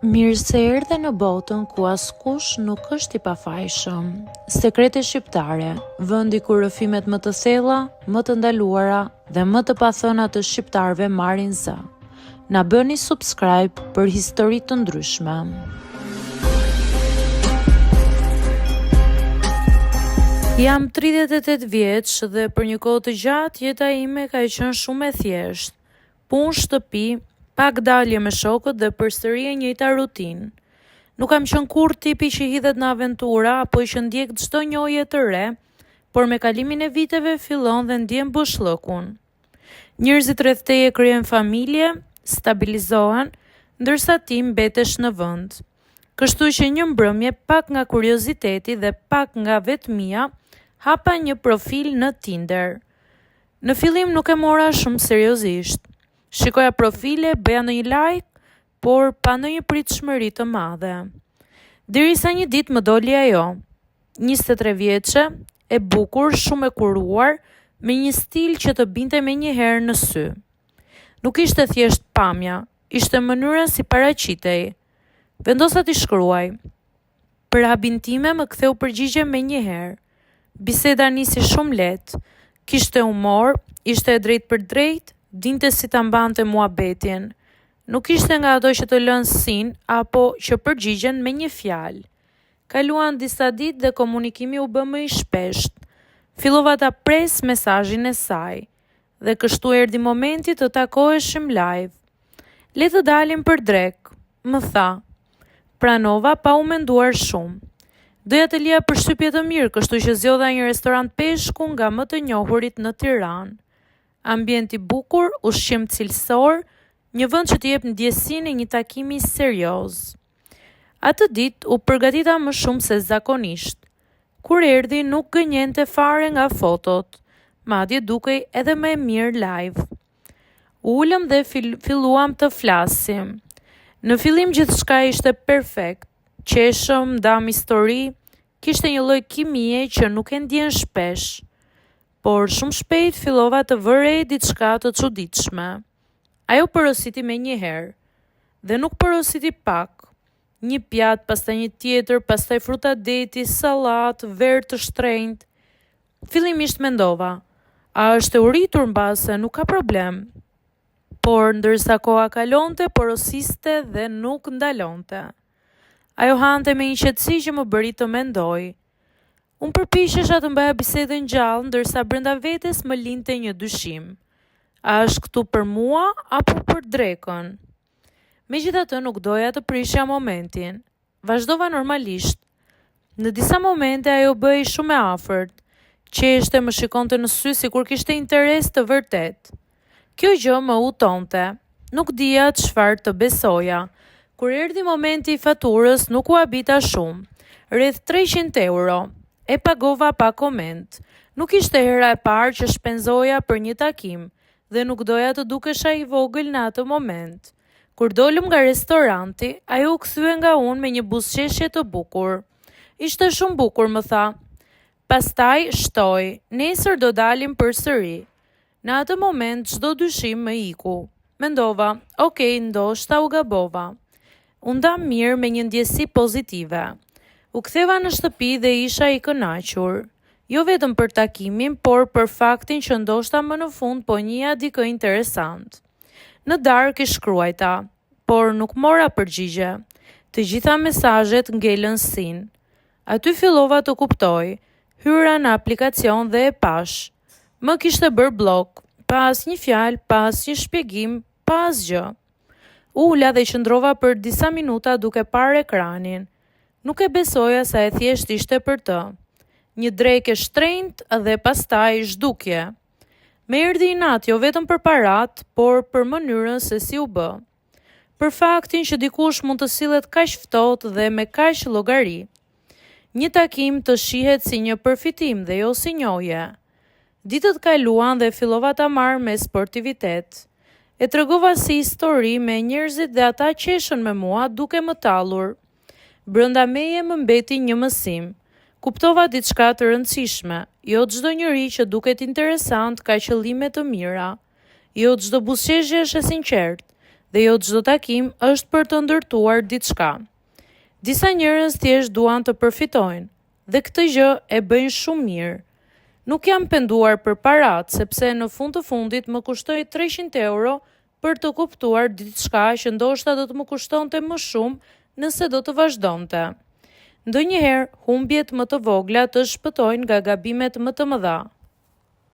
Mirë se erdhe në botën ku askush nuk është i pafajshëm. Sekrete shqiptare, vendi ku rrëfimet më të thella, më të ndaluara dhe më të pathëna të shqiptarëve marrin zë. Na bëni subscribe për histori të ndryshme. Jam 38 vjeç dhe për një kohë të gjatë jeta ime ka qenë shumë e thjeshtë. Punë, shtëpi, pak dalje me shokët dhe përsëri e njëjta rutinë. Nuk kam qenë kurrë tipi që hidhet në aventura apo që ndjek çdo njohje të re, por me kalimin e viteve fillon dhe ndjen bushllëkun. Njerëzit rreth teje krijojnë familje, stabilizohen, ndërsa ti mbetesh në vend. Kështu që një mbrëmje pak nga kurioziteti dhe pak nga vetmia, hapa një profil në Tinder. Në fillim nuk e mora shumë seriozisht. Shikoja profile, bëja në një like, por pa në një pritshmëri të madhe. Derisa një ditë më doli ajo, 23 vjeçe, e bukur, shumë e kuruar, me një stil që të binte me një herë në sy. Nuk ishte thjesht pamja, ishte mënyra si paraqitej. Vendosa t'i shkruaj. Për habin time më ktheu përgjigje me një herë. Biseda nisi shumë lehtë, kishte humor, ishte e drejtë për drejtë, dinte si ta mbante muhabetin. Nuk ishte nga ato që të lënë sin apo që përgjigjen me një fjalë. Kaluan disa ditë dhe komunikimi u bë më i shpeshtë. Fillova ta pres mesazhin e saj dhe kështu erdhi momenti të takoheshim live. Le të dalim për drek, më tha. Pranova pa u menduar shumë. Doja të lija përshtypje të mirë, kështu që zgjodha një restorant peshku nga më të njohurit në Tiranë. Ambienti bukur, ushqim cilësor, një vend që të jep ndjesinë e një takimi serioz. Atë ditë u përgatita më shumë se zakonisht. Kur erdhi nuk gënjente fare nga fotot, madje dukej edhe më e mirë live. Ulëm dhe filluam të flasim. Në fillim gjithçka ishte perfekt. Qeshëm, ndam histori, kishte një lloj kimie që nuk e ndjen shpesh. Por shumë shpejt fillova të vërej diçka të çuditshme. Ajo porositi me një herë, dhe nuk porositi pak. Një pjatë, pastaj një tjetër, pastaj fruta deti, sallatë, verë të shtrenjtë. Fillimisht mendova, a është e uritur mbase, nuk ka problem. Por ndërsa koha kalonte, porosiste dhe nuk ndalonte. Ajo hante me një qetësi që më bëri të mendoj. Unë përpiqesha të mbaja bisedën gjallë, ndërsa brenda vetes më linte një dyshim. A është këtu për mua apo për drekën? Megjithatë nuk doja të prishja momentin. Vazhdova normalisht. Në disa momente ajo bëhej shumë e afërt. Qeshte, më shikonte në sy sikur kishte interes të vërtet. Kjo gjë më hutonte. Nuk dija çfarë të besoja. Kur erdhi momenti i faturës, nuk u habita shumë. Rreth 300 euro. E pagova pa koment. Nuk ishte hera e parë që shpenzoja për një takim dhe nuk doja të dukesha i vogël në atë moment. Kur dolëm nga restoranti, ajo u kthye nga unë me një buzëqeshje të bukur. Ishte shumë bukur, më tha. Pastaj shtoi, nesër do dalim përsëri. Në atë moment çdo dyshim më iku. Mendova, okay, ndoshta u gabova. U ndam mirë me një ndjesi pozitive. U ktheva në shtëpi dhe isha i kënaqur. Jo vetëm për takimin, por për faktin që ndoshta më në fund po njihja dikë interesant. Në darkë i shkruajta, por nuk mora përgjigje. Të gjitha mesazhet ngelën sin. Aty fillova të kuptoj. Hyra në aplikacion dhe e pash. Më kishte bërë blok, pa asnjë fjalë, pa asnjë shpjegim, pa asgjë. Ula dhe qëndrova për disa minuta duke parë ekranin. Nuk e besoja sa e thjesht ishte për të. Një drekë e shtrenjtë dhe pastaj zhdukje. Me erdhi inat jo vetëm për parat, por për mënyrën se si u bë. Për faktin që dikush mund të sillet kaq ftohtë dhe me kaq llogari. Një takim të shihet si një përfitim dhe jo si njohje. Ditët kaluan dhe fillova ta marr me sportivitet. E tregova si histori me njerëzit dhe ata qeshën me mua duke më tallur. Brenda meje më mbeti një mësim. Kuptova diçka të rëndësishme. Jo çdo njeri që duket interesant ka qëllime të mira. Jo çdo buzëqeshje është e sinqertë. dhe jo çdo takim është për të ndërtuar diçka. Disa njerëz thjesht duan të përfitojnë dhe këtë gjë e bëjnë shumë mirë. Nuk jam penduar për parat, sepse në fund të fundit më kushtoi 300 euro për të kuptuar diçka që ndoshta do të më kushtonte më shumë nëse do të vazhdonte. Ndonjëherë, humbjet më të vogla të shpëtojnë nga gabimet më të mëdha.